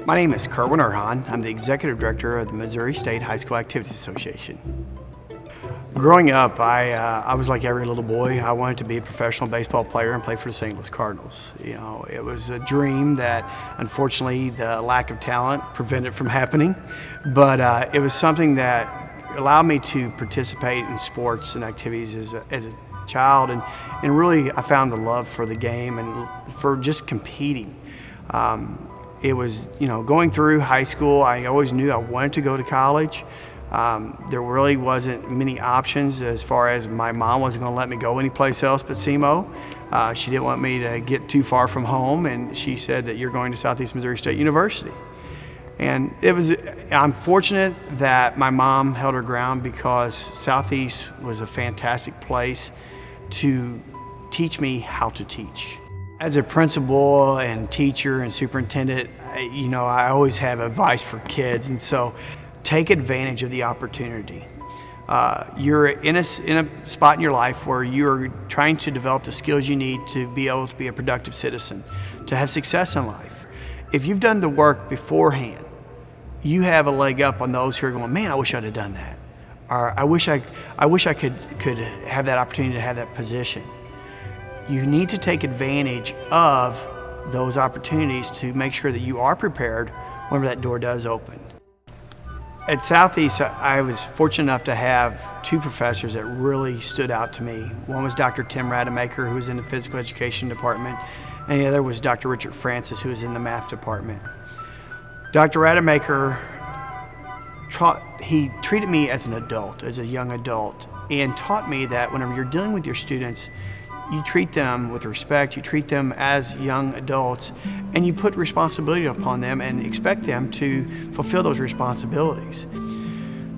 My name is Kerwin Urhahn. I'm the Executive Director of the Missouri State High School Activities Association. Growing up, I was like every little boy. I wanted to be a professional baseball player and play for the St. Louis Cardinals. You know, it was a dream that unfortunately the lack of talent prevented from happening, but it was something that allowed me to participate in sports and activities as a child, and really I found the love for the game and for just competing. It was, going through high school, I always knew I wanted to go to college. There really wasn't many options as far as my mom wasn't going to let me go anyplace else but SEMO. She didn't want me to get too far from home, and she said that you're going to Southeast Missouri State University. And I'm fortunate that my mom held her ground, because Southeast was a fantastic place to teach me how to teach. As a principal and teacher and superintendent, I always have advice for kids, and so take advantage of the opportunity. You're in a spot in your life where you're trying to develop the skills you need to be able to be a productive citizen, to have success in life. If you've done the work beforehand, you have a leg up on those who are going, man, I wish I'd have done that. Or I wish I could have that opportunity to have that position. You need to take advantage of those opportunities to make sure that you are prepared whenever that door does open. At Southeast, I was fortunate enough to have two professors that really stood out to me. One was Dr. Tim Rademacher, who was in the physical education department, and the other was Dr. Richard Francis, who was in the math department. Dr. Rademacher, he treated me as an adult, as a young adult, and taught me that whenever you're dealing with your students, you treat them with respect, you treat them as young adults, and you put responsibility upon them and expect them to fulfill those responsibilities.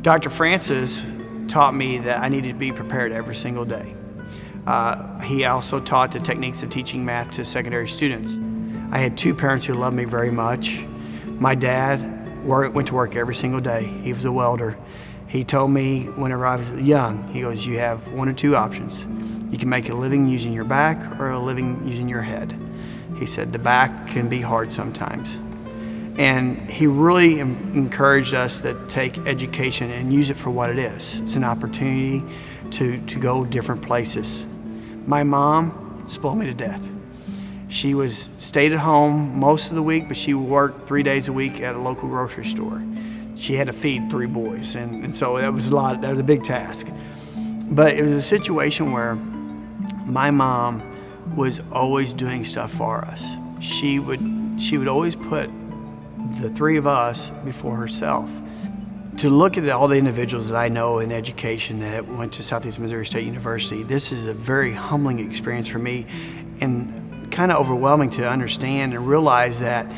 Dr. Francis taught me that I needed to be prepared every single day. He also taught the techniques of teaching math to secondary students. I had two parents who loved me very much. My dad went to work every single day. He was a welder. He told me whenever I was young, he goes, you have one or two options. You can make a living using your back or a living using your head. He said the back can be hard sometimes. And he really encouraged us to take education and use it for what it is. It's an opportunity to go different places. My mom spoiled me to death. She stayed at home most of the week, but she worked 3 days a week at a local grocery store. She had to feed 3 boys, and so that was a big task. But it was a situation where my mom was always doing stuff for us. She would always put the 3 of us before herself. To look at all the individuals that I know in education that went to Southeast Missouri State University, this is a very humbling experience for me, and kind of overwhelming to understand and realize that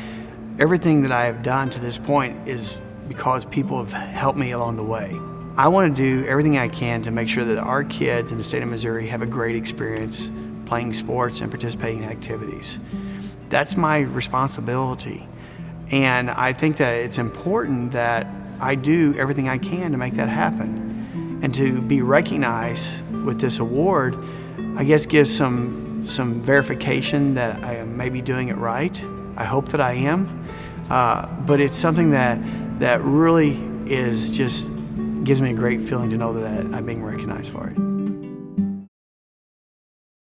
everything that I have done to this point is because people have helped me along the way. I want to do everything I can to make sure that our kids in the state of Missouri have a great experience playing sports and participating in activities. That's my responsibility, and I think that it's important that I do everything I can to make that happen. And to be recognized with this award, I guess, gives some verification that I am maybe doing it right. I hope that I am, but it's something that really gives me a great feeling to know that I'm being recognized for it.